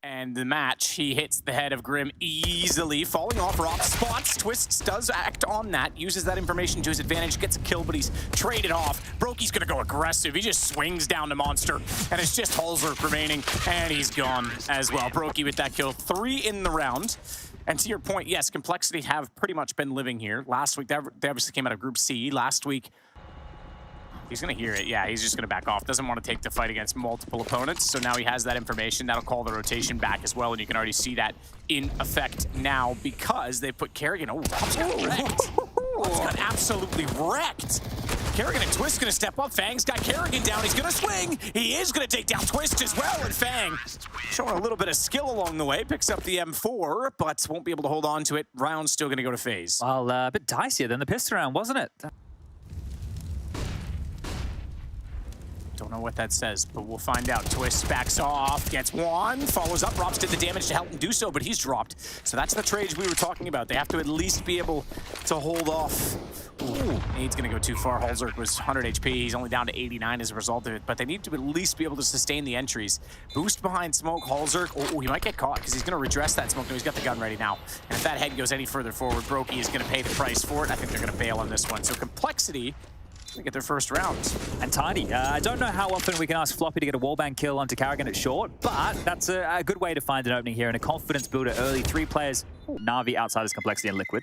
And the match, he hits the head of Grim easily, falling off rock spots. Twists does act on that, uses that information to his advantage, gets a kill, but he's traded off. Brokey's gonna go aggressive. He just swings down the monster, and it's just Halzerk remaining, and he's gone as well. Brokey with that kill, 3 in the round. And to your point, yes, Complexity have pretty much been living here. Last week, they obviously came out of Group C. Last week, he's going to hear it. Yeah, he's just going to back off. Doesn't want to take the fight against multiple opponents. So now he has that information. That'll call the rotation back as well. And you can already see that in effect now because they put Kerrigan. Oh, Rob's got wrecked. Rob's got absolutely wrecked. Kerrigan and Twist going to step up. Fang's got Kerrigan down. He's going to swing. He is going to take down Twist as well. And Fang showing a little bit of skill along the way. Picks up the M4, but won't be able to hold on to it. Round's still going to go to Faze. Well, a bit dicier than the pistol round, wasn't it? Don't know what that says, but we'll find out. Twist backs off, gets one, follows up. Robs did the damage to help him do so, but he's dropped. So that's the trade we were talking about. They have to at least be able to hold off. Ooh, Nade's gonna go too far. Halzerk was 100 HP. He's only down to 89 as a result of it, but they need to at least be able to sustain the entries. Boost behind smoke, Halzerk. Oh, he might get caught because he's gonna redress that smoke. No, he's got the gun ready now. And if that head goes any further forward, Brokey is gonna pay the price for it. I think they're gonna bail on this one. So Complexity get their first round. And Tiny, I don't know how often we can ask Floppy to get a wallbang kill onto Kerrigan at short, but that's a good way to find an opening here and a confidence builder early. 3 players, Na'Vi, Outsiders, Complexity, and Liquid.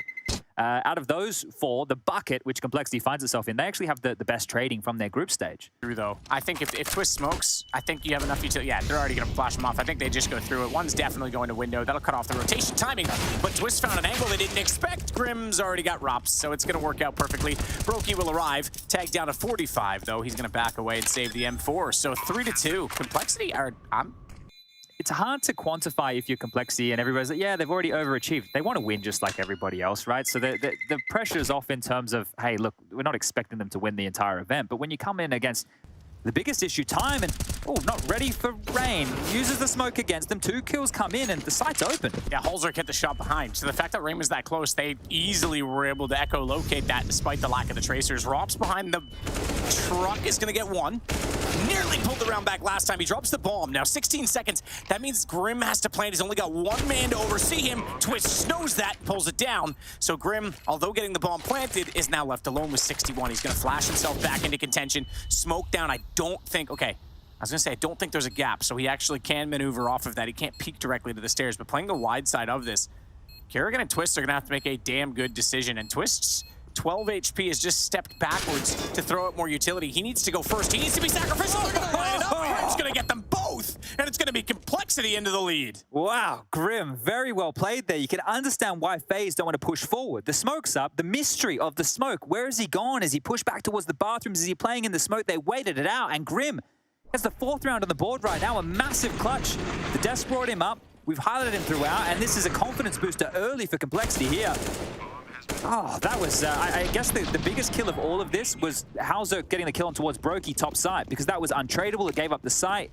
Out of those 4, the bucket, which Complexity finds itself in, they actually have the best trading from their group stage. True, though. I think if Twist smokes, I think you have enough utility. Yeah, they're already going to flash them off. I think they just go through it. One's definitely going to window. That'll cut off the rotation timing. But Twist found an angle they didn't expect. Grim's already got Rops, so it's going to work out perfectly. Brokey will arrive. Tag down to 45, though. He's going to back away and save the M4. So 3-2. Complexity are... It's hard to quantify if you're Complexity and everybody's like, yeah, they've already overachieved. They want to win just like everybody else, right? So the pressure is off in terms of, hey, look, we're not expecting them to win the entire event. But when you come in against the biggest issue, time, and, oh, not ready for Rain. Uses the smoke against them. 2 kills come in, and the site's open. Yeah, Halzerk hit the shot behind. So the fact that Rain was that close, they easily were able to echolocate that despite the lack of the tracers. Rops behind the truck is going to get one. Nearly pulled the round back last time. He drops the bomb. Now 16 seconds. That means Grim has to plant. He's only got 1 man to oversee him. Twist knows that, pulls it down. So Grim, although getting the bomb planted, is now left alone with 61. He's going to flash himself back into contention. Smoke down. I don't think... Okay, I was going to say, I don't think there's a gap, so he actually can maneuver off of that. He can't peek directly to the stairs, but playing the wide side of this, Kerrigan and Twist are going to have to make a damn good decision. And Twist's 12 HP has just stepped backwards to throw out more utility. He needs to go first. He needs to be sacrificial. They're going to line it up. Grim's going to get them both, and it's going to be Complexity into the lead. Wow, Grim, very well played there. You can understand why Faze don't want to push forward. The smoke's up. The mystery of the smoke. Where has he gone? Is he pushed back towards the bathrooms? Is he playing in the smoke? They waited it out, and Grim has the 4th round on the board right now. A massive clutch. The desk brought him up. We've highlighted him throughout, and this is a confidence booster early for Complexity here. Oh, that was, I guess the biggest kill of all of this was Halzerk getting the kill on towards Brokey top side, because that was untradeable. It gave up the site.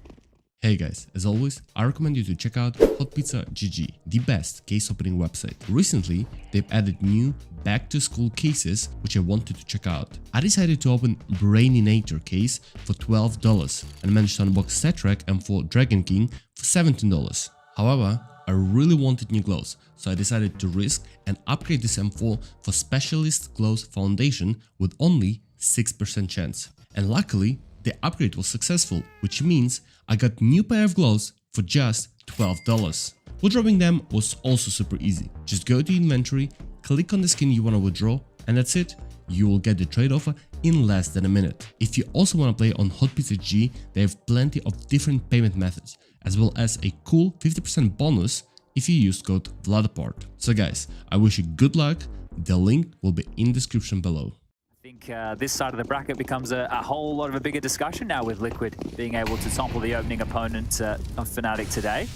Hey guys, as always, I recommend you to check out Hot Pizza GG, the best case opening website. Recently, they've added new back-to-school cases, which I wanted to check out. I decided to open Braininator case for $12 and managed to unbox Satrek M4 Dragon King for $17. However, I really wanted new gloves, so I decided to risk and upgrade this M4 for Specialist Gloves Foundation with only 6% chance. And luckily, the upgrade was successful, which means I got new pair of gloves for just $12. Withdrawing them was also super easy. Just go to inventory, click on the skin you want to withdraw, and that's it. You will get the trade offer in less than a minute. If you also want to play on Hot Pizza G, they have plenty of different payment methods, as well as a cool 50% bonus if you use code VLADAPART. So guys, I wish you good luck. The link will be in the description below. I think this side of the bracket becomes a whole lot of a bigger discussion now with Liquid being able to topple the opening opponent of Fnatic today.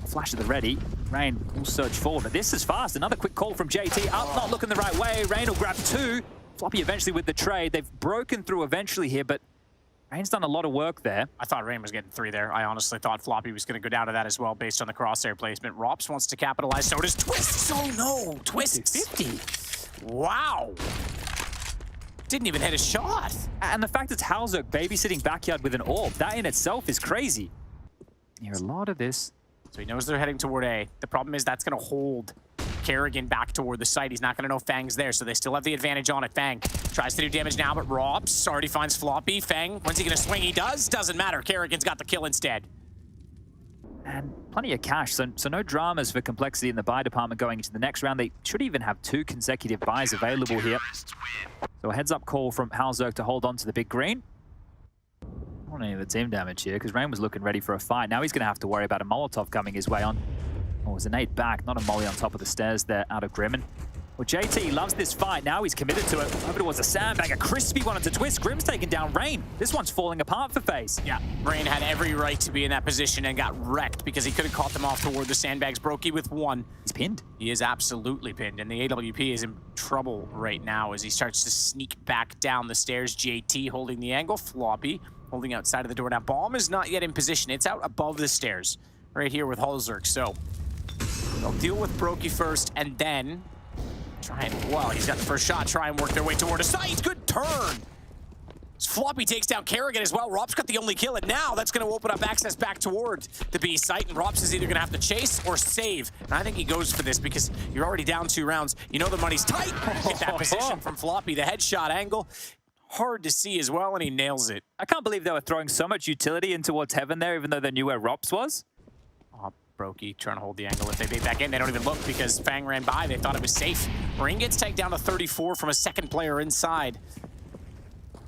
Flash at the ready. Rain will search forward, but this is fast. Another quick call from JT. Up, not looking the right way. Rain will grab 2. Floppy eventually with the trade. They've broken through eventually here, but Rain's done a lot of work there. I thought Rain was getting 3 there. I honestly thought Floppy was going to go down to that as well based on the crosshair placement. Rops wants to capitalize, so does Twist. Oh no, Twist 50. Wow. Didn't even hit a shot. And the fact it's Halzerk babysitting backyard with an orb, that in itself is crazy. You hear a lot of this. So he knows they're heading toward A. The problem is that's going to hold Kerrigan back toward the site. He's not going to know Fang's there, so they still have the advantage on it. Fang tries to do damage now, but Robs already finds Floppy. Fang, when's he going to swing? He does. Doesn't matter. Kerrigan's got the kill instead. And plenty of cash, so no dramas for Complexity in the buy department going into the next round. They should even have 2 consecutive buys available here. So a heads-up call from Halzerk to hold on to the big green. Not any of the team damage here, because Rain was looking ready for a fight. Now he's going to have to worry about a Molotov coming his way on. Oh, it was a nade back, not a molly on top of the stairs there out of Grimmin. Well, JT loves this fight. Now he's committed to it. Hope it was a sandbag, a crispy one to twist. Grim's taking down Rain. This one's falling apart for Faze. Yeah, Rain had every right to be in that position and got wrecked because he could have caught them off toward the sandbags. Brokey with 1. He's pinned. He is absolutely pinned, and the AWP is in trouble right now as he starts to sneak back down the stairs. JT holding the angle. Floppy holding outside of the door. Now, Bomb is not yet in position. It's out above the stairs right here with Halzerk. So they'll deal with Brokey first and then try and, well, he's got the first shot. Try and work their way toward a site. Good turn. Floppy takes down Kerrigan as well. Rob's got the only kill, and now that's going to open up access back toward the B site, and Robs is either going to have to chase or save. And I think he goes for this because you're already down 2 rounds. You know the money's tight. Get that position from Floppy. The headshot angle, hard to see as well, and he nails it. I can't believe they were throwing so much utility in towards Heaven there, even though they knew where Robs was. Brokey trying to hold the angle. If they bait back in, they don't even look because Fang ran by. They thought it was safe. Ring gets taken down to 34 from a second player inside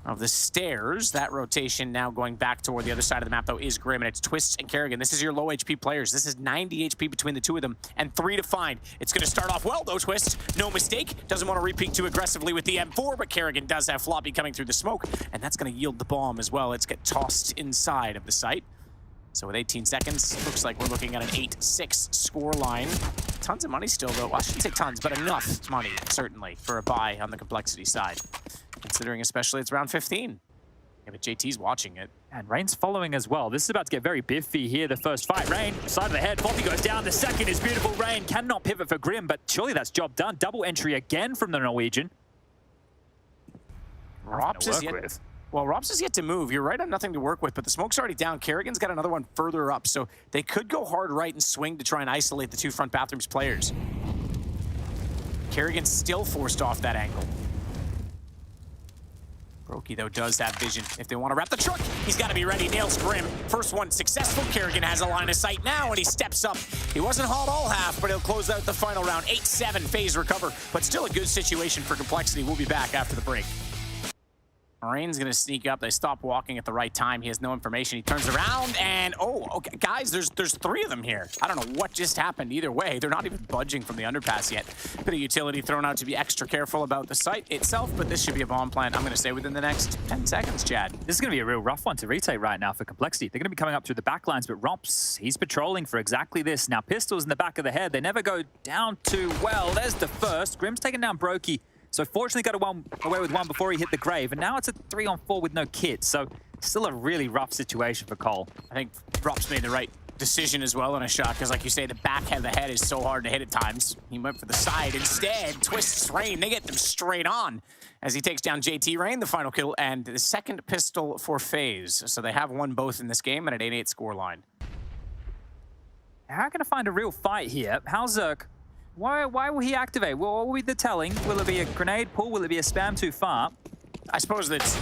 of the stairs. That rotation now going back toward the other side of the map, though, is Grim, and it's Twists and Kerrigan. This is your low HP players. This is 90 HP between the 2 of them, and 3 to find. It's going to start off well, though, Twist. No mistake. Doesn't want to repeat too aggressively with the M4, but Kerrigan does have Floppy coming through the smoke, and that's going to yield the bomb as well. It's get tossed inside of the site. So with 18 seconds, looks like we're looking at an 8-6 score line. Tons of money still, though. Well, I shouldn't say tons, but enough money, certainly, for a buy on the Complexity side. Considering especially it's round 15. Yeah, but JT's watching it. And Rain's following as well. This is about to get very biffy here, the first fight. Rain, side of the head. Floppy goes down. The second is beautiful. Rain cannot pivot for Grim, but surely that's job done. Double entry again from the Norwegian. Robs is yet... Well, Robs is yet to move. You're right on nothing to work with, but the smoke's already down. Kerrigan's got another one further up, so they could go hard right and swing to try and isolate the 2 front bathrooms players. Kerrigan's still forced off that angle. Brokey, though, does have vision. If they want to wrap the truck, he's got to be ready. Nails Grim. First one successful. Kerrigan has a line of sight now, and he steps up. He wasn't hauled all half, but he'll close out the final round. 8-7, Faze recover, but still a good situation for Complexity. We'll be back after the break. Rain's going to sneak up. They stop walking at the right time. He has no information. He turns around and, oh, okay, guys, there's 3 of them here. I don't know what just happened either way. They're not even budging from the underpass yet. Bit of utility thrown out to be extra careful about the site itself, but this should be a bomb plant, I'm going to say, within the next 10 seconds, Chad. This is going to be a real rough one to retake right now for Complexity. They're going to be coming up through the back lines, but Romps, he's patrolling for exactly this. Now, pistols in the back of the head. They never go down too well. There's the first. Grim's taking down Brokey. So fortunately got away with 1 before he hit the grave, and now it's a 3-on-4 with no kit. So still a really rough situation for Cole. I think Drops made the right decision as well on a shot, because like you say, the back of the head is so hard to hit at times. He went for the side instead. Twists Rain. They get them straight on as he takes down JT. Rain, the final kill, and the second pistol for Faze. So they have won both in this game at an 8-8 score line. How are going to find a real fight here? Halzerk, why will he activate? What will be the telling? Will it be a grenade pull? Will it be a spam too far? I suppose that's...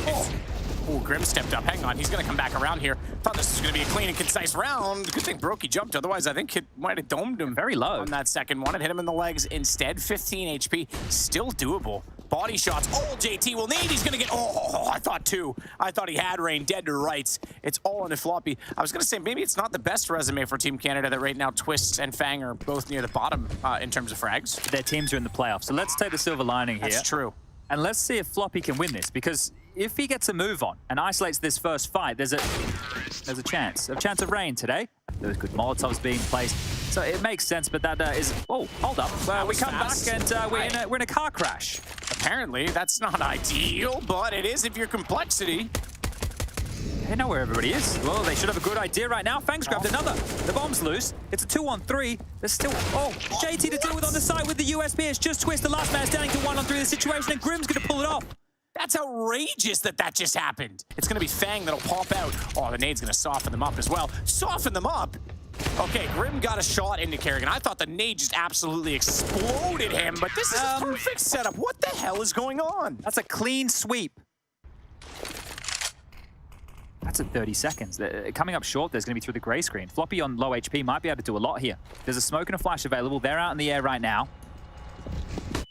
Oh, Grim stepped up. Hang on, he's going to come back around here. Thought this was going to be a clean and concise round. Good thing Brokey jumped. Otherwise, I think it might have domed him very low on that second one. It hit him in the legs instead. 15 HP. Still doable. Body shots. All JT will need. He's going to get... Oh, I thought two. I thought he had Rain dead to rights. It's all in a floppy. I was going to say, maybe it's not the best resume for Team Canada that right now Twists and Fang are both near the bottom in terms of frags. Their teams are in the playoffs. So let's take the silver lining here. That's true. And let's see if Floppy can win this, because if he gets a move on and isolates this first fight, there's a chance of rain today. Those good Molotovs being placed. So it makes sense, but that is... Oh, hold up. We come fast. back and we're in a car crash. Apparently, that's not ideal, but it is if you're Complexity. They know where everybody is. Well, they should have a good idea right now. Fang's grabbed another. The bomb's loose. It's a 2-on-3. There's still... Oh, JT to deal with on the side with the USB. It's just Twist. The last man standing to 1-on-3 the situation, and Grim's going to pull it off. That's outrageous that that just happened. It's going to be Fang that'll pop out. Oh, the nade's going to soften them up as well. Soften them up? Okay, Grim got a shot into Kerrigan. I thought the nade just absolutely exploded him, but this is a perfect setup. What the hell is going on? That's a clean sweep. That's at 30 seconds. Coming up short, there's going to be through the gray screen. Floppy on low HP might be able to do a lot here. There's a smoke and a flash available. They're out in the air right now.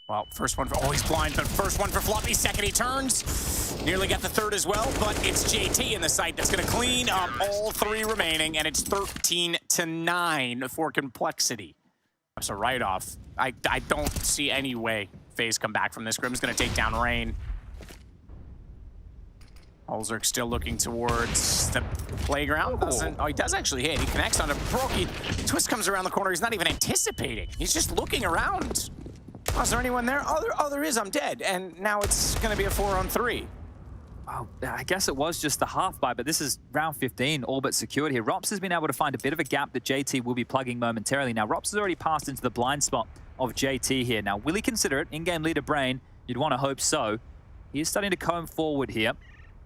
Well, first one for, oh, he's blind, but first one for Floppy. Second, he turns. Nearly got the third as well, but it's JT in the site that's going to clean up all three remaining, and it's 13-9 for Complexity. So right off, I don't see any way Faze come back from this. Grim's going to take down Rain. Olzerk still looking towards the playground. Oh, he does actually hit. He connects on a Brokey. Twist comes around the corner. He's not even anticipating. He's just looking around. Oh, is there anyone there? Oh, there is. I'm dead. And now it's going to be a 4-on-3. Oh, I guess it was just the half buy, but this is round 15, all but secured here. Rops has been able to find a bit of a gap that JT will be plugging momentarily. Now, Rops has already passed into the blind spot of JT here. Now, will he consider it? In-game leader Brain, you'd want to hope so. He is starting to comb forward here.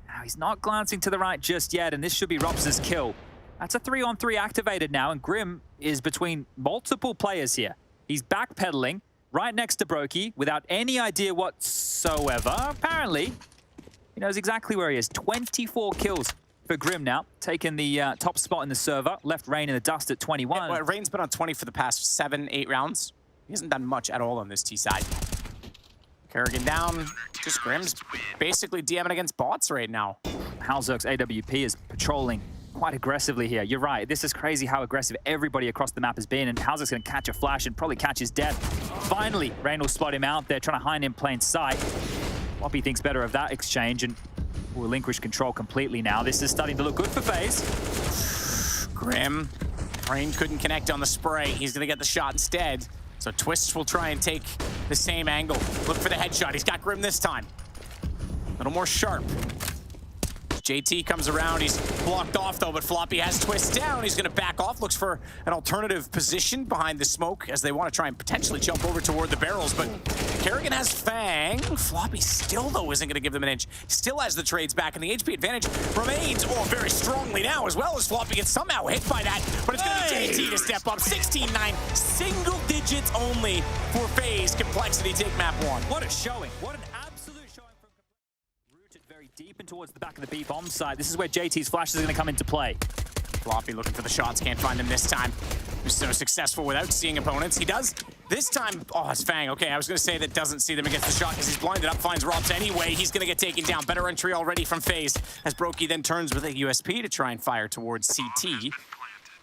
Now, he's not glancing to the right just yet, and this should be Rops' kill. That's a 3-on-3 activated now, and Grim is between multiple players here. He's backpedaling right next to Brokey without any idea whatsoever. Apparently, he knows exactly where he is. 24 kills for Grim now, taking the top spot in the server. Left Rain in the dust at 21. Yeah, well, Rain's been on 20 for the past 7-8 rounds. He hasn't done much at all on this T side. Kerrigan down. Just Grim's basically DMing against bots right now. Halzerk's AWP is patrolling quite aggressively here. You're right. This is crazy how aggressive everybody across the map has been, and Halzerk's going to catch a flash and probably catch his death. Finally, Rain will spot him out there, trying to hide in plain sight. Floppy thinks better of that exchange and will relinquish control completely now. This is starting to look good for Faze. Grim. Rain couldn't connect on the spray. He's going to get the shot instead. So Twist will try and take the same angle. Look for the headshot. He's got Grim this time. A little more sharp. JT comes around. He's blocked off, though, but Floppy has Twist down. He's going to back off. Looks for an alternative position behind the smoke as they want to try and potentially jump over toward the barrels, but Kerrigan has Fang. Floppy still, though, isn't going to give them an inch. Still has the trades back, and the HP advantage remains, very strongly now, as well as Floppy gets somehow hit by that, but it's going to be JT to step up. 16-9, single digits only for Faze. Complexity take map 1. What a showing. What an absolute showing from Rooted very deep and towards the back of the B bomb side. This is where JT's flashes are going to come into play. Floppy looking for the shots, can't find him this time. He was so successful without seeing opponents. He does this time. Oh, it's Fang. Okay, I was going to say that doesn't see them against the shot because he's blinded up, finds Robs anyway. He's going to get taken down. Better entry already from Faze as Brokey then turns with a USP to try and fire towards CT.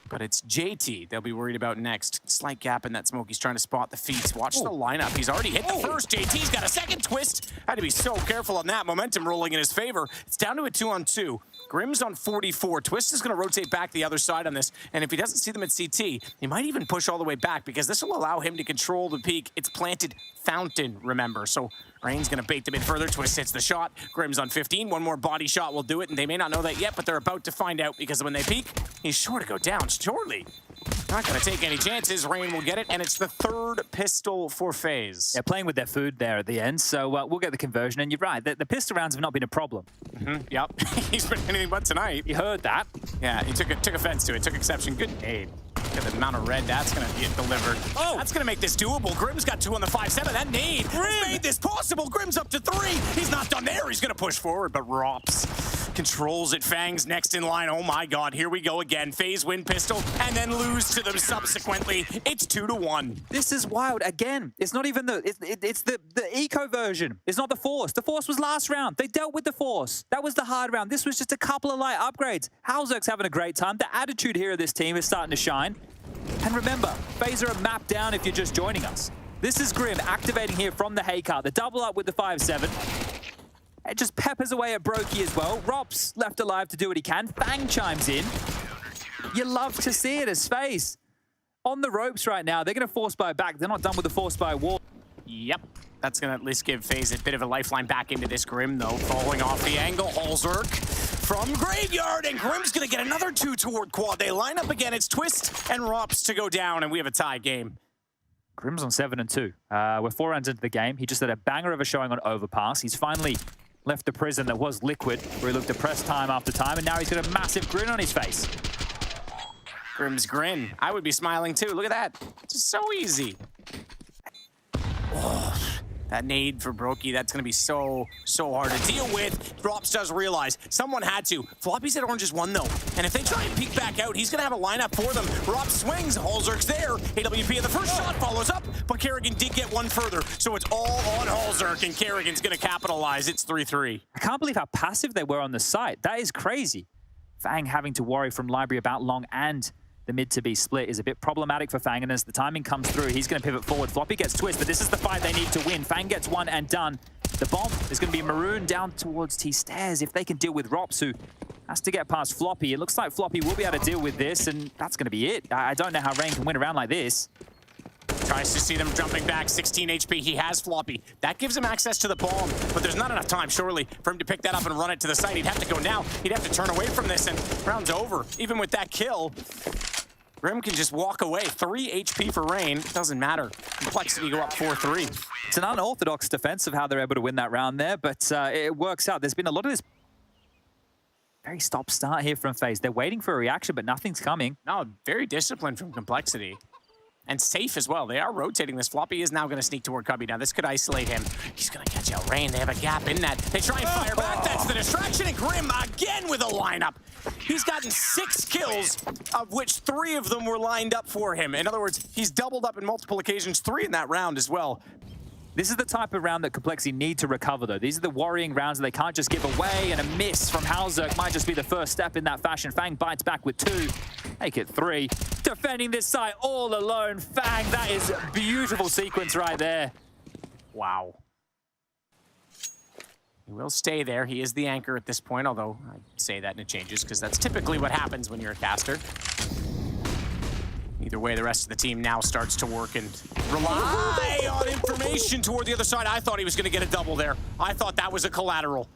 But it's JT they'll be worried about next. Slight gap in that smoke. He's trying to spot the feet. Watch the lineup. He's already hit the first. JT's got a second Twist. Had to be so careful on that. Momentum rolling in his favor. It's down to a 2-on-2. Grim's on 44. Twist is going to rotate back the other side on this. And if he doesn't see them at CT, he might even push all the way back because this will allow him to control the peak. It's planted fountain, remember. So Rain's going to bait them in further. Twist hits the shot. Grim's on 15. One more body shot will do it. And they may not know that yet, but they're about to find out because when they peek, he's sure to go down shortly. Not going to take any chances. Rain will get it, and it's the third pistol for Faze. Yeah, playing with their food there at the end, so we'll get the conversion. And you're right, the pistol rounds have not been a problem. Yep, he's been anything but tonight. You heard that. Yeah, he took offense to it, took exception. Good aid. Look at the amount of red that's going to get delivered. Oh, that's going to make this doable. Grim's got 2 on the 5-7. That nade has made this possible. Grim's up to 3. He's not done there. He's going to push forward, but Rops controls it. Fang's next in line. Oh my God, here we go again. Faze win pistol and then lose to them subsequently. It's 2-1. This is wild. Again, it's not even it's the eco version. It's not the Force. The Force was last round. They dealt with the Force. That was the hard round. This was just a couple of light upgrades. Halzerk's having a great time. The attitude here of this team is starting to shine. And remember, Faze are a map down if you're just joining us. This is Grim activating here from the Haycart. The double up with the 5-7. It just peppers away at Brokey as well. Rops left alive to do what he can. Fang chimes in. You love to see it as Faze on the ropes right now. They're going to force buy back. They're not done with the force buy war. Yep. That's going to at least give Faze a bit of a lifeline back into this Grim, though. Falling off the angle. Olzerk from Graveyard, and Grim's going to get another 2 toward quad. They line up again. It's Twist and Rops to go down, and we have a tie game. Grim's on 7-2. We're 4 rounds into the game. He just had a banger of a showing on Overpass. He's finally left the prison that was Liquid, where he looked depressed time after time, and now he's got a massive grin on his face. Grim's grin. I would be smiling too. Look at that. It's just so easy. Oh, that nade for Brokey, that's going to be so hard to deal with. Drops does realize someone had to. Floppy's at orange is 1 though. And if they try and peek back out, he's going to have a lineup for them. Rob swings, Halzerk's there. AWP in the first shot follows up, but Kerrigan did get one further. So it's all on Halzerk, and Kerrigan's going to capitalize. It's 3-3. I can't believe how passive they were on the site. That is crazy. Fang having to worry from Library about long and the mid to be split is a bit problematic for Fang, and as the timing comes through, he's going to pivot forward. Floppy gets twist, but this is the fight they need to win. Fang gets one and done. The bomb is going to be marooned down towards T-Stairs if they can deal with Rops, who has to get past Floppy. It looks like Floppy will be able to deal with this, and that's going to be it. I don't know how Rain can win around like this. Tries to see them jumping back, 16 HP. He has Floppy. That gives him access to the bomb, but there's not enough time, surely, for him to pick that up and run it to the site. He'd have to go now. He'd have to turn away from this, and round's over. Even with that kill, Grim can just walk away. 3 HP for Rain. Doesn't matter. Complexity go up 4-3. It's an unorthodox defense of how they're able to win that round there, but it works out. There's been a lot of this very stop-start here from Faze. They're waiting for a reaction, but nothing's coming. No, very disciplined from Complexity. And safe as well. They are rotating this. Floppy is now going to sneak toward Cubby. Now, this could isolate him. He's going to catch out Rain. They have a gap in that. They try and fire back. That's the distraction. And Grim again with a lineup. He's gotten 6 kills, of which 3 of them were lined up for him. In other words, he's doubled up in multiple occasions, 3 in that round as well. This is the type of round that Complexity need to recover, though. These are the worrying rounds that they can't just give away, and a miss from Halzerk might just be the first step in that fashion. Fang bites back with 2. Make it 3. Defending this side all alone. Fang, that is a beautiful sequence right there. Wow. He will stay there. He is the anchor at this point, although I say that and it changes because that's typically what happens when you're a caster. Either way, the rest of the team now starts to work and rely on information toward the other side. I thought he was going to get a double there. I thought that was a collateral.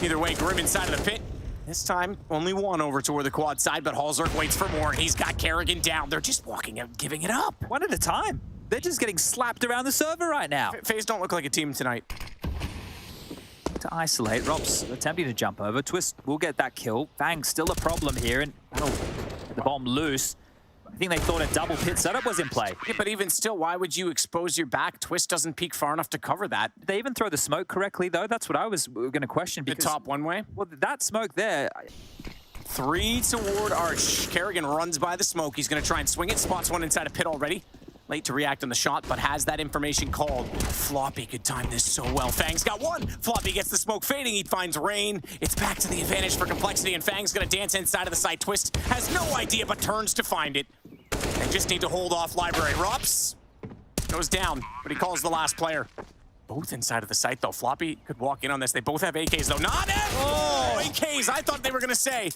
Either way, Grim inside of the pit. This time, only 1 over toward the quad side, but Halzerk waits for more, and he's got Kerrigan down. They're just walking out, giving it up. One at a time. They're just getting slapped around the server right now. Faze don't look like a team tonight. To isolate, Rob's attempting to jump over. Twist will get that kill. Fang still a problem here, and that'll get the bomb loose. I think they thought a double pit setup was in play. Yeah, but even still, why would you expose your back? Twist doesn't peek far enough to cover that. Did they even throw the smoke correctly, though? That's what I was going to question. The top one way? Well, that smoke there... 3 toward Arch. Kerrigan runs by the smoke. He's going to try and swing it. Spots one inside a pit already. Late to react on the shot, but has that information called. Floppy could time this so well. Fang's got 1. Floppy gets the smoke fading. He finds Rain. It's back to the advantage for Complexity, and Fang's going to dance inside of the site. Twist has no idea, but turns to find it. They just need to hold off Library. Rops goes down, but he calls the last player. Both inside of the site, though. Floppy could walk in on this. They both have AKs, though. Not it! Oh, AKs, I thought they were going to say.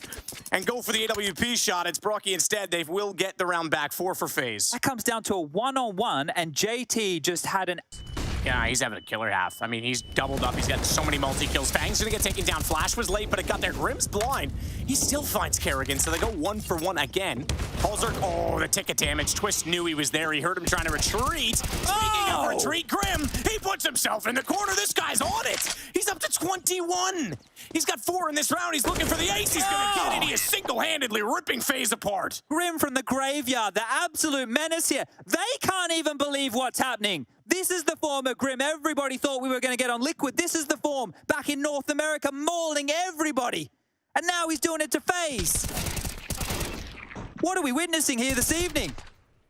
And go for the AWP shot. It's Brokey instead. They will get the round back. 4 for Faze. That comes down to a one-on-one, and JT just had an... Yeah, he's having a killer half. I mean, he's doubled up. He's got so many multi-kills. Fang's gonna get taken down. Flash was late, but it got there. Grim's blind. He still finds Kerrigan, so they go 1 for 1 again. Halzerk, oh, the ticket damage. Twist knew he was there. He heard him trying to retreat. Speaking of retreat, Grim, he puts himself in the corner. This guy's on it. He's up to 21. He's got 4 in this round. He's looking for the ace. He's gonna get it. He is single-handedly ripping Faze apart. Grim from the graveyard, the absolute menace here. They can't even believe what's happening. This is the form of Grim everybody thought we were going to get on Liquid. This is the form back in North America, mauling everybody. And now he's doing it to Faze. What are we witnessing here this evening?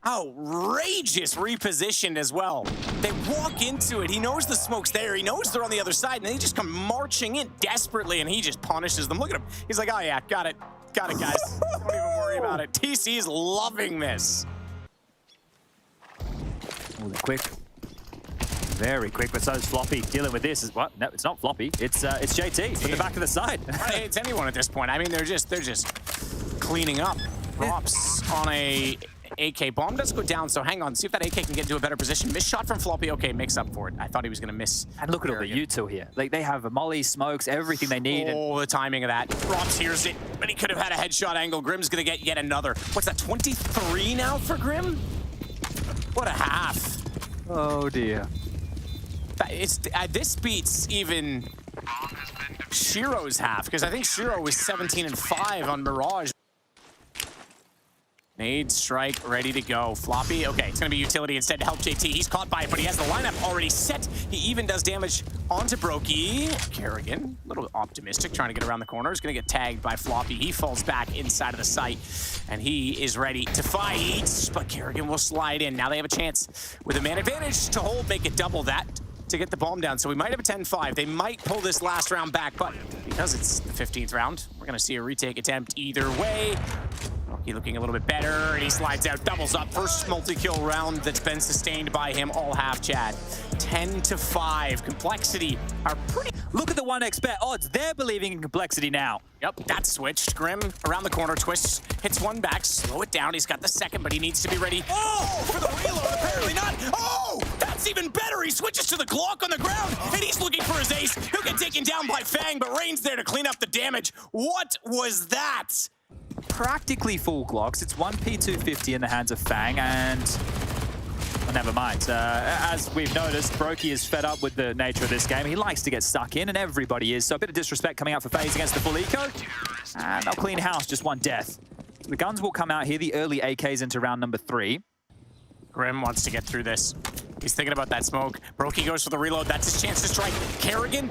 Outrageous repositioned as well. They walk into it. He knows the smoke's there. He knows they're on the other side, and they just come marching in desperately, and he just punishes them. Look at him. He's like, oh, yeah, got it. Got it, guys. Don't even worry about it. TC is loving this. Oh, they're quick. Very quick, but so is Floppy dealing with this. What? No, it's not Floppy. It's JT from the back of the side. It's anyone at this point. I mean, they're just cleaning up. Props on a AK. Bomb does go down, so hang on. See if that AK can get into a better position. Missed shot from Floppy. Okay, makes up for it. I thought he was going to miss. And look at all the util here. Like, they have a molly, smokes, everything they need. Oh, the timing of that. Props hears it, but he could have had a headshot angle. Grim's going to get yet another. What's that, 23 now for Grim? What a half. Oh, dear. This beats even Shiro's half, because I think Shiro was 17-5 on Mirage. Nade, strike, ready to go. Floppy, okay, it's gonna be utility instead to help JT. He's caught by it, but he has the lineup already set. He even does damage onto Brokey. Kerrigan, a little optimistic, trying to get around the corner. He's gonna get tagged by Floppy. He falls back inside of the site, and he is ready to fight, but Kerrigan will slide in. Now they have a chance with a man advantage to hold, make it double that to get the bomb down. So we might have a 10-5. They might pull this last round back, but because it's the 15th round, we're gonna see a retake attempt either way. He looking a little bit better, and he slides out, doubles up. First multi-kill round that's been sustained by him all half, Chad. 10-5. Complexity are pretty... Look at the 1x bet odds. They're believing in Complexity now. Yep, that switched. Grim around the corner, twists, hits one back, slow it down. He's got the second, but he needs to be ready. Oh, for the reload, apparently not. Oh, that's even better. He switches to the Glock on the ground, and he's looking for his ace. He'll get taken down by Fang, but Rain's there to clean up the damage. What was that? Practically full Glocks. It's 1P250 in the hands of Fang, and well, never mind. As we've noticed, Brokey is fed up with the nature of this game. He likes to get stuck in, and everybody is. So a bit of disrespect coming out for Faze against the full eco. And they'll clean house, just one death. The guns will come out here, the early AKs into round number 3. Grim wants to get through this. He's thinking about that smoke. Brokey goes for the reload. That's his chance to strike. Kerrigan.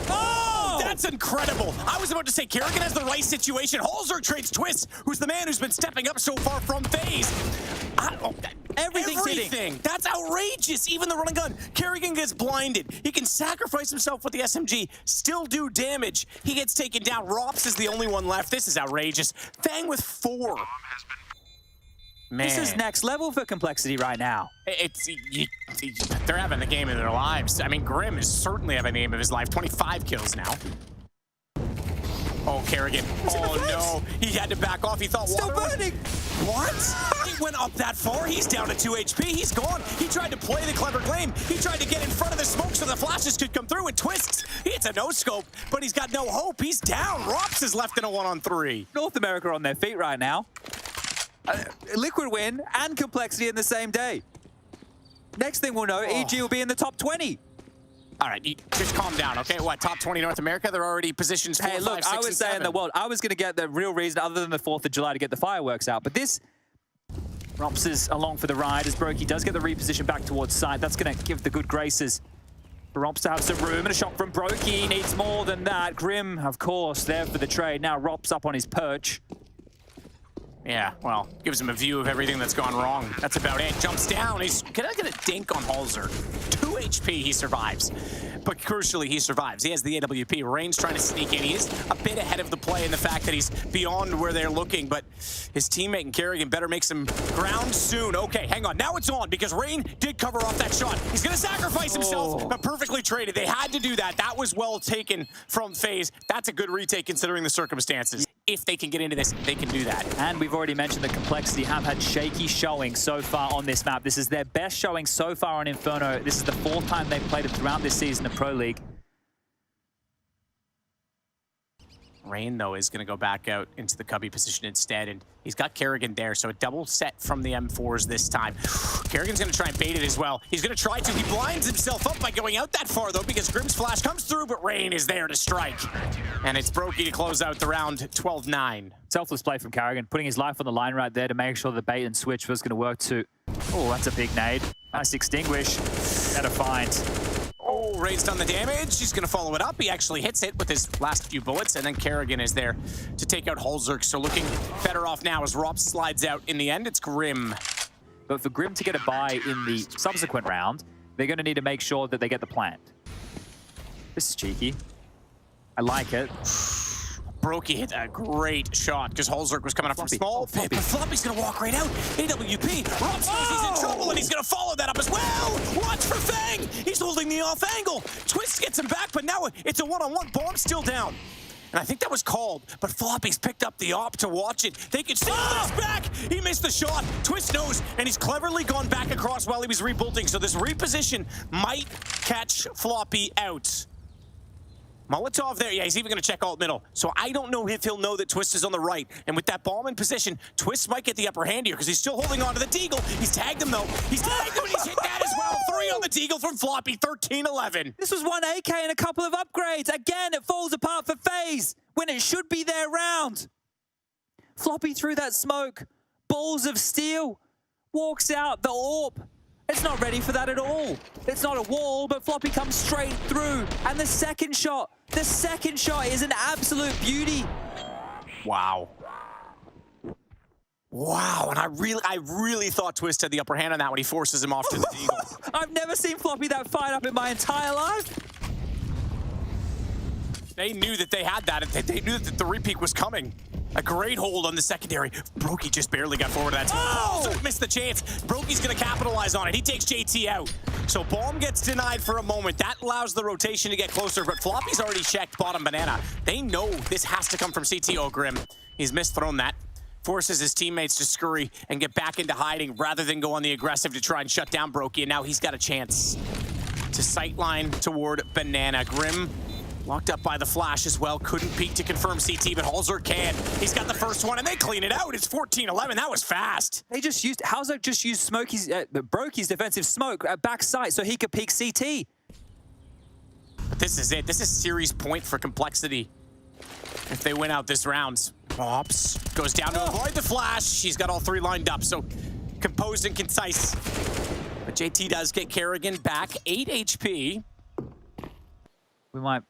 Oh, that's incredible. I was about to say Kerrigan has the right situation. Holzer trades Twist, who's the man who's been stepping up so far from Faze. Everything's hitting. That's outrageous. Even the running gun. Kerrigan gets blinded. He can sacrifice himself with the SMG, still do damage. He gets taken down. Rops is the only one left. This is outrageous. Fang with 4. Man. This is next level for Complexity right now. They're having the game of their lives. I mean, Grim is certainly having the game of his life. 25 kills now. Oh, Kerrigan. Oh, no. He had to back off. He thought Still water burning. What? He went up that far. He's down to 2 HP. He's gone. He tried to play the clever game. He tried to get in front of the smoke so the flashes could come through and twists. It's a no-scope, but he's got no hope. He's down. Rops is left in a 1-on-3. North America on their feet right now. Liquid win and Complexity in the same day. Next thing we'll know, EG will be in the top 20. All right, just calm down, okay? What, top 20 North America? They're already positions 4, Hey, look, 5, 6, I was and saying 7. the world. I was going to get the real reason other than the 4th of July to get the fireworks out. But this, Rops is along for the ride as Brokey does get the reposition back towards side. That's going to give the good graces for Rops to have some room. And a shot from Brokey needs more than that. Grim, of course, there for the trade. Now Rops up on his perch. Yeah, well, gives him a view of everything that's gone wrong. That's about it. Jumps down. He's gonna get a dink on Holzer. 2 HP, he survives. But crucially, he survives. He has the AWP. Rain's trying to sneak in. He is a bit ahead of the play in the fact that he's beyond where they're looking, but his teammate and Kerrigan better make some ground soon. Okay, hang on. Now it's on because Rain did cover off that shot. He's gonna sacrifice himself, but perfectly traded. They had to do that. That was well taken from Faze. That's a good retake considering the circumstances. If they can get into this, they can do that. And we've already mentioned that Complexity have had shaky showing so far on this map. This is their best showing so far on Inferno. This is the 4th time they've played it throughout this season of Pro League. Rain, though, is going to go back out into the cubby position instead, and he's got Kerrigan there, so a double set from the M4s this time. Kerrigan's going to try and bait it as well. He's going to try to. He blinds himself up by going out that far, though, because Grim's flash comes through, but Rain is there to strike. And it's Brokey to close out the round 12-9. Selfless play from Kerrigan, putting his life on the line right there to make sure the bait and switch was going to work too. Oh, that's a big nade. Nice extinguish. Better find. Oh, Rain's done the damage. He's going to follow it up. He actually hits it with his last few bullets, and then Kerrigan is there to take out Holzerk. So looking better off now as Rob slides out. In the end, it's Grim. But for Grim to get a buy in the subsequent round, they're going to need to make sure that they get the plant. This is cheeky. I like it. Brokey hit a great shot because Holzerk was coming up from small pit, but Floppy's going to walk right out. AWP, Rob knows he's in trouble, and he's going to follow that up as well. Watch for Fang. He's holding the off angle. Twist gets him back, but now it's a one-on-one. Bomb still down. And I think that was called, but Floppy's picked up the op to watch it. They can steal this back. He missed the shot. Twist knows, and he's cleverly gone back across while he was rebolting. So this reposition might catch Floppy out. Molotov there. Yeah, he's even going to check alt middle. So I don't know if he'll know that Twist is on the right. And with that bomb in position, Twist might get the upper hand here because he's still holding on to the Deagle. He's tagged him, though. He's tagged him, and he's hit that as well. 3 on the Deagle from Floppy, 13-11. This was one AK and a couple of upgrades. Again, it falls apart for Faze when it should be their round. Floppy through that smoke. Balls of steel. Walks out the AWP. It's not ready for that at all. It's not a wall, but Floppy comes straight through. And the second shot is an absolute beauty. Wow. Wow, and I really thought Twist had the upper hand on that when he forces him off to the Deagle. I've never seen Floppy that fired up in my entire life. They knew that they had that. They knew that the repeat was coming. A great hold on the secondary. Brokey just barely got forward to that. Oh! Missed the chance. Brokey's going to capitalize on it. He takes JT out. So bomb gets denied for a moment. That allows the rotation to get closer, but Floppy's already checked bottom banana. They know this has to come from CT. Oh, Grim. He's misthrown that. Forces his teammates to scurry and get back into hiding rather than go on the aggressive to try and shut down Brokey, and now he's got a chance to sightline toward banana. Grim locked up by the flash as well. Couldn't peek to confirm CT, but Halzer can. He's got the first one, and they clean it out. It's 14-11. That was fast. They just used, Halzer just used Smokey's, Brokey's defensive smoke at back sight so he could peek CT. But this is it. This is series point for Complexity. If they win out this round. Ops goes down to avoid the flash. She's got all 3 lined up, so composed and concise. But JT does get Kerrigan back. 8 HP. We might...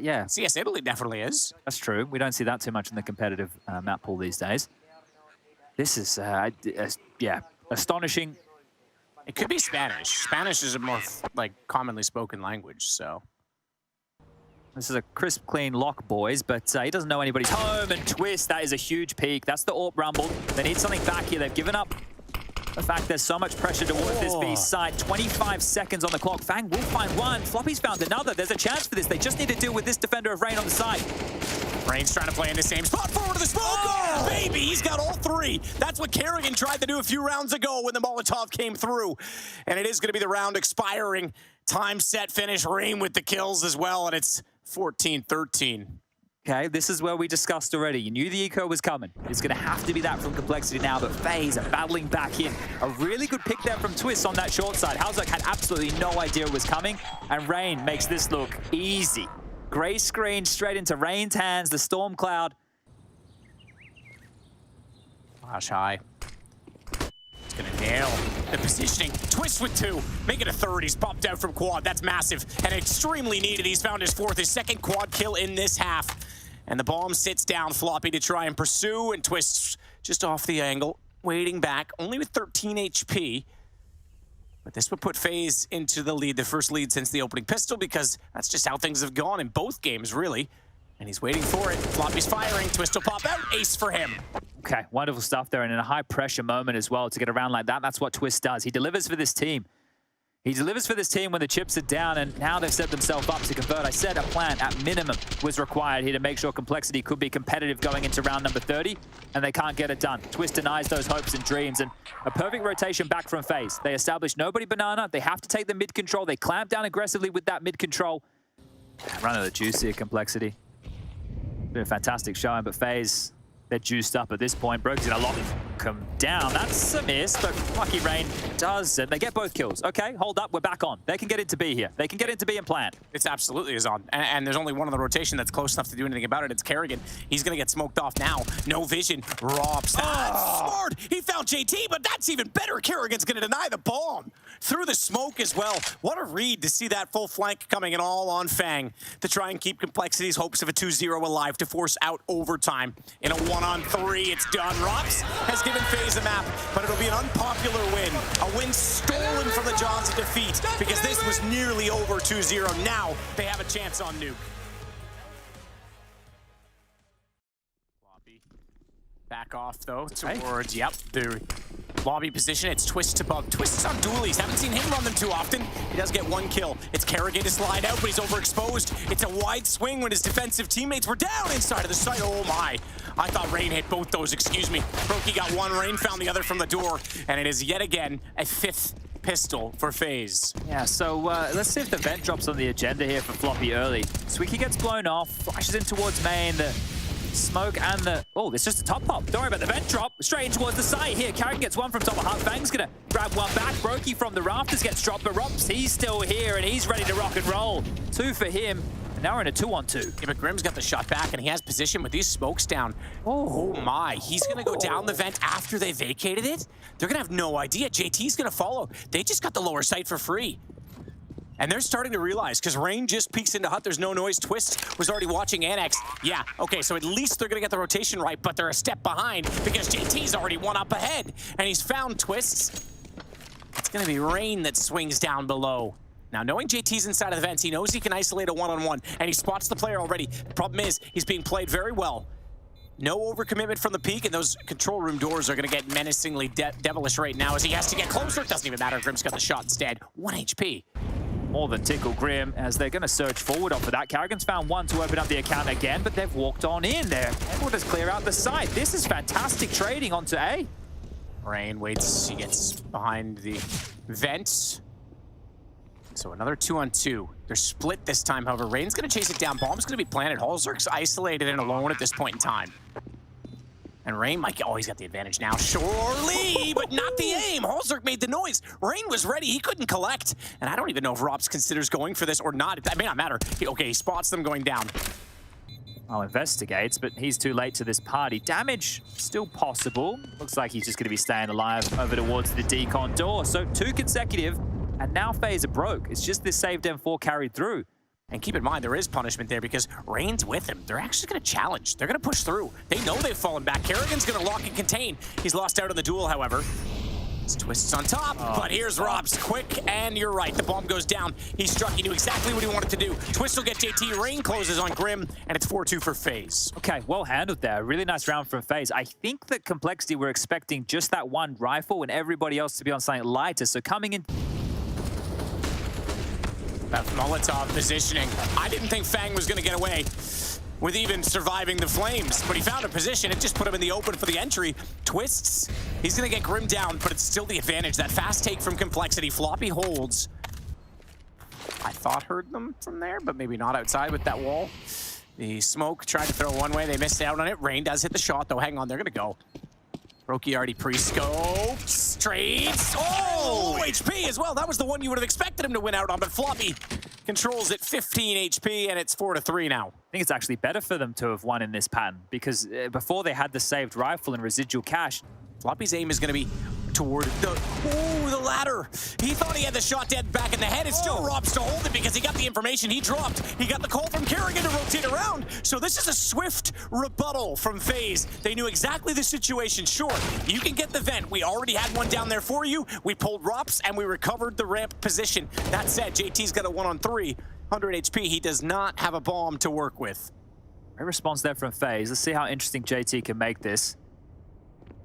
yeah. CS Italy definitely is. That's true. We don't see that too much in the competitive map pool these days. This is, yeah, astonishing. It could be Spanish. Spanish is a more, like, commonly spoken language, so. This is a crisp, clean lock, boys, but he doesn't know anybody's home, and Twist, that is a huge peak. That's the AWP rumble. They need something back here. They've given up. The fact there's so much pressure towards this B side. 25 seconds on the clock. Fang will find one. Floppy's found another. There's a chance for this. They just need to deal with this defender of Rain on the side. Rain's trying to play in the same spot. Forward to the smoke. Oh, baby, he's got all 3. That's what Kerrigan tried to do a few rounds ago when the Molotov came through. And it is going to be the round expiring. Time, set, finish. Rain with the kills as well, and it's 14-13. Okay, this is where we discussed already. You knew the eco was coming. It's going to have to be that from Complexity now, but Faze are battling back in. A really good pick there from Twist on that short side. Halzak had absolutely no idea it was coming, and Rain makes this look easy. Gray screen straight into Rain's hands, the storm cloud. Flash high. He's going to nail the positioning. Twist with 2. Make it a third. He's popped out from quad. That's massive and extremely needed. He's found his 4th, his 2nd quad kill in this half. And the bomb sits down Floppy to try and pursue, and Twist's just off the angle, waiting back, only with 13 HP. But this would put Faze into the lead, the first lead since the opening pistol, because that's just how things have gone in both games, really. And he's waiting for it. Floppy's firing. Twist will pop out. Ace for him. Okay, wonderful stuff there, and in a high-pressure moment as well to get around like that. That's what Twist does. He delivers for this team. He delivers for this team when the chips are down, and now they've set themselves up to convert. I said a plan at minimum was required here to make sure Complexity could be competitive going into round number 30, and they can't get it done. Twist denies those hopes and dreams, and a perfect rotation back from Faze. They establish nobody banana. They have to take the mid control. They clamp down aggressively with that mid control. Run out of the juice here, Complexity. Been a fantastic showing, but Faze, they're juiced up at this point. Brokey's gonna lock him down. That's a miss, but lucky Rain does, and they get both kills. Okay, hold up, we're back on. They can get into B here. They can get into B and plant. It's absolutely is on. And there's only one on the rotation that's close enough to do anything about it. It's Kerrigan. He's gonna get smoked off now. No vision. Robs. That's smart. He found JT, but that's even better. Kerrigan's gonna deny the bomb. Through the smoke as well. What a read to see that full flank coming in all on Fang to try and keep Complexity's hopes of a 2-0 alive to force out overtime. In a 1-on-3, it's done. Robs has given Faze a map, but it'll be an unpopular win. A win stolen from the jaws of defeat because this was nearly over 2-0. Now they have a chance on Nuke. Back off though towards, the lobby position. It's Twist to bug. Twist is on dualies. Haven't seen him run them too often. He does get one kill. It's Kerrigan to slide out, but he's overexposed. It's a wide swing when his defensive teammates were down inside of the site. Oh my. I thought Rain hit both those, excuse me. Brokey got one, Rain found the other from the door, and it is yet again a 5th pistol for Faze. Yeah, so let's see if the vent drops on the agenda here for Floppy early. Swicky gets blown off, flashes in towards main, the smoke and the... Oh, it's just a top pop. Don't worry about the vent drop. Straight in towards the site here. Carrigan gets one from top of Hut. Fang's gonna grab one back. Brokey from the rafters gets dropped, but Rops, he's still here and he's ready to rock and roll. 2 for him. And now we're in a 2-on-2. Yeah, but Grim's got the shot back and he has position with these smokes down. Oh my, he's gonna go down the vent after they vacated it? They're gonna have no idea. JT's gonna follow. They just got the lower site for free. And they're starting to realize, because Rain just peeks into Hut, there's no noise. Twist was already watching Annex. Yeah, okay, so at least they're gonna get the rotation right, but they're a step behind because JT's already one up ahead. And he's found Twists. It's gonna be Rain that swings down below. Now, knowing JT's inside of the vents, he knows he can isolate a one-on-one, and he spots the player already. The problem is, he's being played very well. No overcommitment from the peak, and those control room doors are going to get menacingly devilish right now as he has to get closer. It doesn't even matter. Grim's got the shot instead. 1 HP. More than tickle Grim as they're going to surge forward off of that. Carrigan's found one to open up the account again, but they've walked on in there. Able to clear out the site. This is fantastic trading onto A. Rain waits. He gets behind the vents. So another 2-on-2. They're split this time, however. Rain's going to chase it down. Bomb's going to be planted. Holzerk's isolated and alone at this point in time. And Rain might get... Oh, he's got the advantage now. Surely, but not the aim. Holzerk made the noise. Rain was ready. He couldn't collect. And I don't even know if Rops considers going for this or not. That may not matter. Okay, he spots them going down. Oh, investigates, but he's too late to this party. Damage still possible. Looks like he's just going to be staying alive over towards the decon door. So 2 consecutive. And now Faze are broke. It's just this saved M4 carried through. And keep in mind, there is punishment there because Rain's with him. They're actually going to challenge. They're going to push through. They know they've fallen back. Kerrigan's going to lock and contain. He's lost out on the duel, however. Twists on top, but here's Robs. Quick, and you're right. The bomb goes down. He struck. He knew exactly what he wanted to do. Twist will get JT. Rain closes on Grim, and it's 4-2 for Faze. Okay, well handled there. Really nice round from Faze. I think that Complexity were expecting just that one rifle and everybody else to be on something lighter. So coming in... That Molotov positioning. I didn't think Fang was going to get away with even surviving the flames, but he found a position. It just put him in the open for the entry. Twists. He's going to get Grim down, but it's still the advantage. That fast take from Complexity. Floppy holds. I thought heard them from there, but maybe not outside with that wall. The smoke tried to throw one way. They missed out on it. Rain does hit the shot, though. Hang on, they're going to go. Brokey already pre-scoped. Trades. Oh, HP as well. That was the one you would have expected him to win out on, but Floppy controls at 15 HP, and it's 4-3 now. I think it's actually better for them to have won in this pattern because before they had the saved rifle and residual cash. Floppy's aim is going to be toward the ladder. He thought he had the shot dead back in the head. It's still Robs to hold it because he got the information. He dropped. He got the call from Kerrigan to rotate around. So this is a swift rebuttal from Faze. They knew exactly the situation. Sure, you can get the vent. We already had one down there for you. We pulled Robs and we recovered the ramp position. That said, JT's got a 1-on-3, 100 HP. He does not have a bomb to work with. Great response there from Faze. Let's see how interesting JT can make this.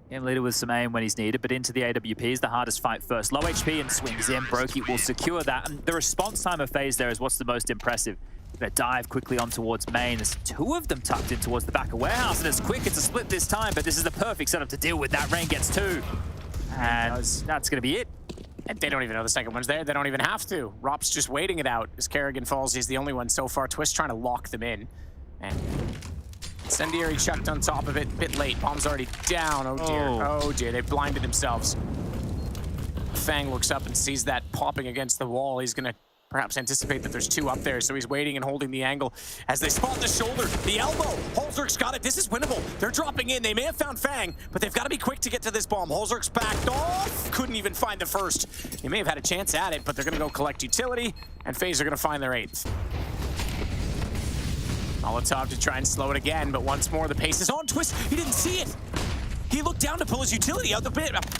Game leader with some aim when he's needed, but into the AWP is the hardest fight first. Low HP and swings in. Brokey will secure that. And the response time of Faze there is what's the most impressive. Gonna dive quickly on towards main. There's 2 of them tucked in towards the back of warehouse, and it's quick. It's a split this time, but this is the perfect setup to deal with that. Rain gets 2. And that's gonna be it. And they don't even know the second one's there. They don't even have to. Rop's just waiting it out. As Kerrigan falls, he's the only one so far. Twist trying to lock them in. And Incendiary chucked on top of it, a bit late. Bomb's already down. Oh dear. Oh dear. They blinded themselves. Fang looks up and sees that popping against the wall. He's going to perhaps anticipate that there's 2 up there, so he's waiting and holding the angle as they spot the shoulder, the elbow. Holzerk's got it. This is winnable. They're dropping in. They may have found Fang, but they've got to be quick to get to this bomb. Holzerk's backed off. Couldn't even find the first. They may have had a chance at it, but they're going to go collect utility, and Faze are going to find their 8th. Molotov to try and slow it again, but once more the pace is on. Twist, he didn't see it. He looked down to pull his utility out. The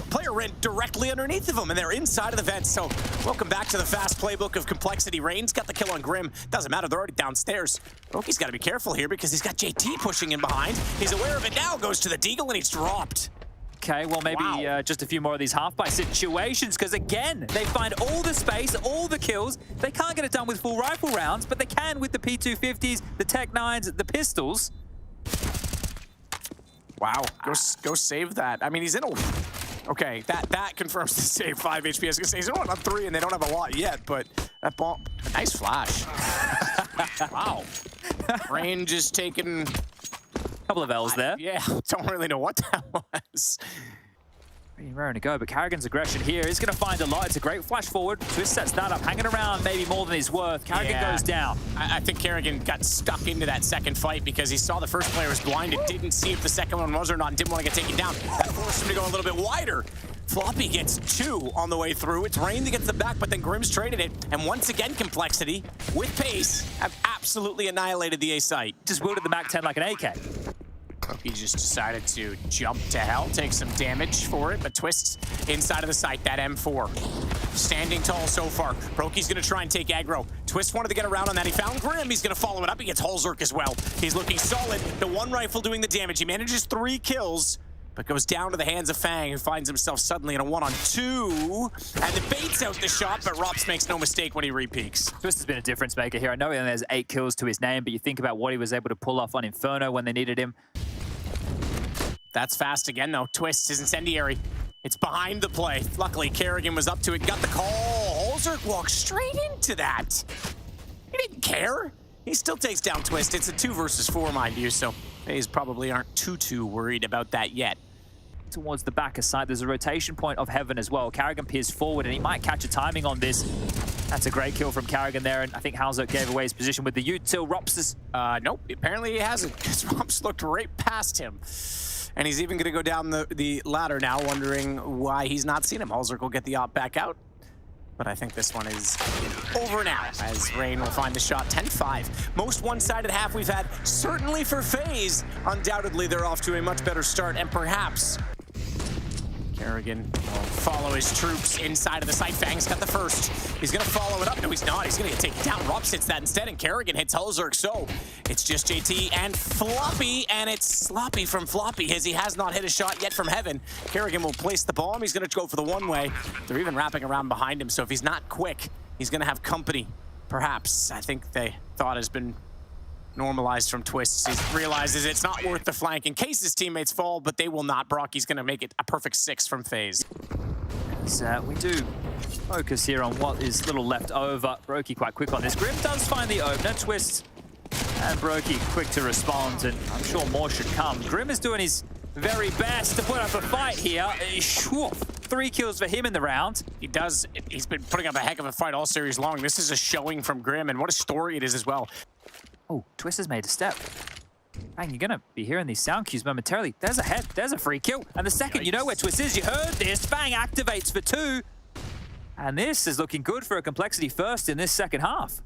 player ran directly underneath of him, and they're inside of the vent. So welcome back to the fast playbook of Complexity. Rain's got the kill on Grim. Doesn't matter, they're already downstairs. Brokey's got to be careful here because he's got JT pushing in behind. He's aware of it now, goes to the deagle, and he's dropped. Okay, well, maybe just a few more of these half-by situations, because again, they find all the space, all the kills. They can't get it done with full rifle rounds, but they can with the P250s, the Tech 9s, the pistols. Wow, go save that. I mean, he's in a Okay, that confirms the save 5 HP. I was going to say, he's only on 3 and they don't have a lot yet, but that bomb, nice flash. Wow. Rain just taking... Couple of L's there. Yeah, don't really know what that was. Pretty raring to go, but Karrigan's aggression here is going to find a lot. It's a great flash forward. Twist sets that up, hanging around maybe more than he's worth. Karrigan goes down. I think Karrigan got stuck into that second fight because he saw the first player was blinded, didn't see if the second one was or not, and didn't want to get taken down. That forced him to go a little bit wider. Floppy gets 2 on the way through. It's Rain that gets the back, but then Grimm's traded it. And once again, Complexity, with pace, have absolutely annihilated the A site. Just wielded the MAC-10 like an AK. He just decided to jump to hell, take some damage for it, but Twist's inside of the site, that M4. Standing tall so far. Broky's gonna try and take aggro. Twist wanted to get around on that. He found Grim. He's gonna follow it up. He gets Holzerk as well. He's looking solid. The one rifle doing the damage. He manages 3 kills, but goes down to the hands of Fang, who finds himself suddenly in a 1-on-2. And the baits out the shot, but Rops makes no mistake when he re-peeks. Twist has been a difference maker here. I know he only has 8 kills to his name, but you think about what he was able to pull off on Inferno when they needed him. That's fast again, though. Twist is incendiary. It's behind the play. Luckily, Karrigan was up to it, got the call. Holzerk walks straight into that. He didn't care. He still takes down Twist. It's a 2 versus 4, mind you, so Faze probably aren't too worried about that yet. Towards the back of side, there's a rotation point of Heaven as well. Karrigan peers forward, and he might catch a timing on this. That's a great kill from Karrigan there, and I think Halzert gave away his position with the util. Rops is... Nope, apparently he hasn't, because Rops looked right past him. And he's even going to go down the ladder now, wondering why he's not seen him. Holzerk will get the op back out. But I think this one is over now, as Rain will find the shot. 10-5. Most one-sided half we've had, certainly for Faze. Undoubtedly, they're off to a much better start, and perhaps Karrigan will follow his troops inside of the site. Fang's got the first. He's going to follow it up. No, he's not. He's going to get taken down. Rops hits that instead, and Karrigan hits Holzerk. So it's just JT and Floppy, and it's sloppy from Floppy, as he has not hit a shot yet from Heaven. Karrigan will place the bomb. He's going to go for the one-way. They're even wrapping around behind him, so if he's not quick, he's going to have company. Perhaps. I think they thought has been normalized from Twists. He realizes it's not worth the flank in case his teammates fall, but they will not. Brocky's going to make it a perfect 6 from Faze. As we do focus here on what is little left over. Brokey quite quick on this. Grim does find the opener. Twist and Brokey quick to respond, and I'm sure more should come. Grim is doing his very best to put up a fight here. 3 kills for him in the round. He does. He's been putting up a heck of a fight all series long. This is a showing from Grim, and what a story it is as well. Oh, Twist has made a step. Bang, you're going to be hearing these sound cues momentarily. There's a head. There's a free kill. And the second you know where Twist is, you heard this. Bang activates for 2. And this is looking good for a Complexity first in this second half.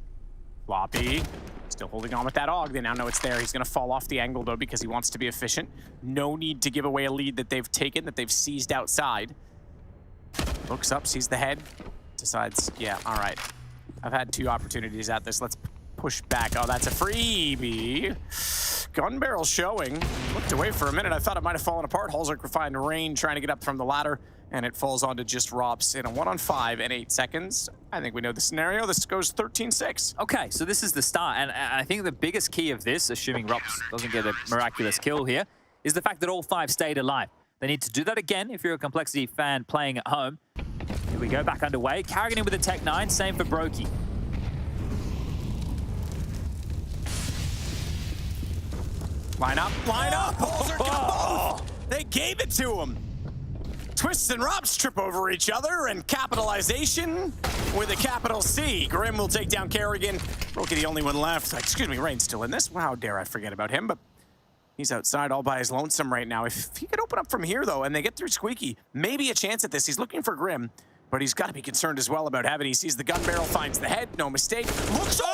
Floppy still holding on with that AUG. They now know it's there. He's going to fall off the angle, though, because he wants to be efficient. No need to give away a lead that they've taken, that they've seized outside. Looks up, sees the head. Decides, yeah, all right. I've had 2 opportunities at this. Let's push back. Oh, that's a freebie. Gun barrel showing. Looked away for a minute. I thought it might have fallen apart. Holzerk will find Rain trying to get up from the ladder, and it falls onto just Rops in a 1-on-5 in 8 seconds. I think we know the scenario. This goes 13-6. Okay, so this is the start, and I think the biggest key of this, assuming Rops doesn't get a miraculous kill here, is the fact that all 5 stayed alive. They need to do that again if you're a Complexity fan playing at home. Here we go, back underway. Karrigan in with a Tech 9, same for Brokey. Line up, line up! Holzerk got both! They gave it to him! Twists and Rops trip over each other, and capitalization with a capital C. Grim will take down Karrigan. Brokey the only one left. Excuse me, Rain's still in this. How dare I forget about him, but he's outside all by his lonesome right now. If he could open up from here, though, and they get through Squeaky, maybe a chance at this. He's looking for Grim, but he's got to be concerned as well about Heaven. He sees the gun barrel, finds the head, no mistake, looks over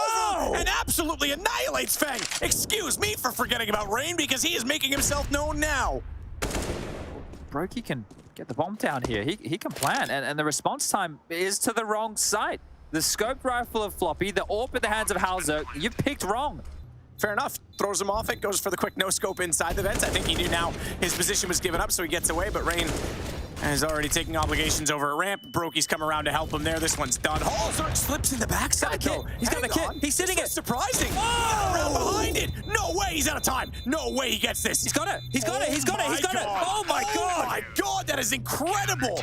and absolutely annihilates Fang. Excuse me for forgetting about Rain, because he is making himself known now. Brokey can get the bomb down here. He can plan, and the response time is to the wrong side. The scoped rifle of Floppy, the AWP in the hands of Halzert. You've picked wrong. Fair enough. Throws him off it, goes for the quick no-scope inside the vents. I think he knew now his position was given up, so he gets away, but Rain is already taking obligations over a ramp. Brokey's come around to help him there. This one's done. Holzerk slips in the backside, though. He's got the kit. He's sitting it. Surprising. Oh! Around behind it. No way he's out of time. No way he gets this. He's got it. He's got it. He's got it. He's got it. Oh, my God. Oh, my God. that is incredible.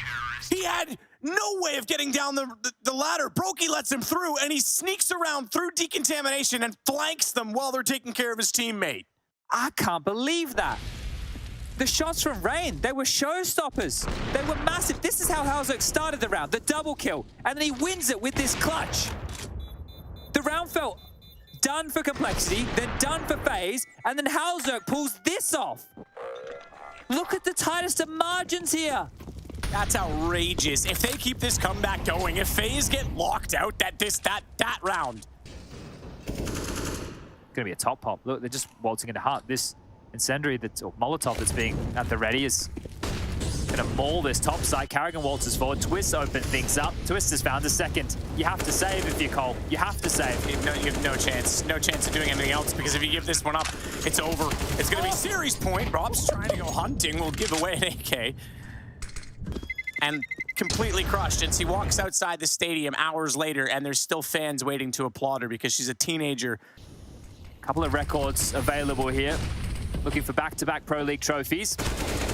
He had no way of getting down the ladder. Brokey lets him through, and he sneaks around through decontamination and flanks them while they're taking care of his teammate. I can't believe that. The shots from Rain, they were showstoppers. They were massive. This is how Halzerk started the round, the double kill, and then he wins it with this clutch. The round felt done for Complexity, then done for Faze, and then Halzerk pulls this off. Look at the tightest of margins here. That's outrageous. If they keep this comeback going, if Faze get locked out that round. Gonna be a top pop. Look, they're just waltzing into heart. This incendiary, or Molotov that's being at the ready is gonna maul this top side. Carrigan waltzes forward. Twist open things up. Twist has found a second. You have to save if you're Cole. You have to save. You have no chance. No chance of doing anything else, because if you give this one up, it's over. It's gonna be series point. Rob's trying to go hunting. Will give away an AK. And completely crushed as he walks outside the stadium hours later, and there's still fans waiting to applaud her because she's a teenager. Couple of records available here. Looking for back-to-back Pro League trophies.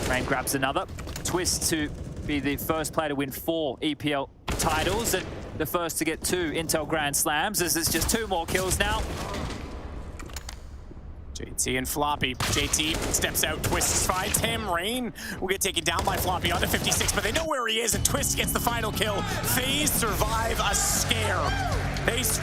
Rain grabs another. Twist to be the first player to win 4 EPL titles and the first to get 2 Intel Grand Slams, as it's just 2 more kills now. JT and Floppy. JT steps out, Twist finds him. Rain will get taken down by Floppy onto 56, but they know where he is, and Twist gets the final kill. Faze survive a scare. Base for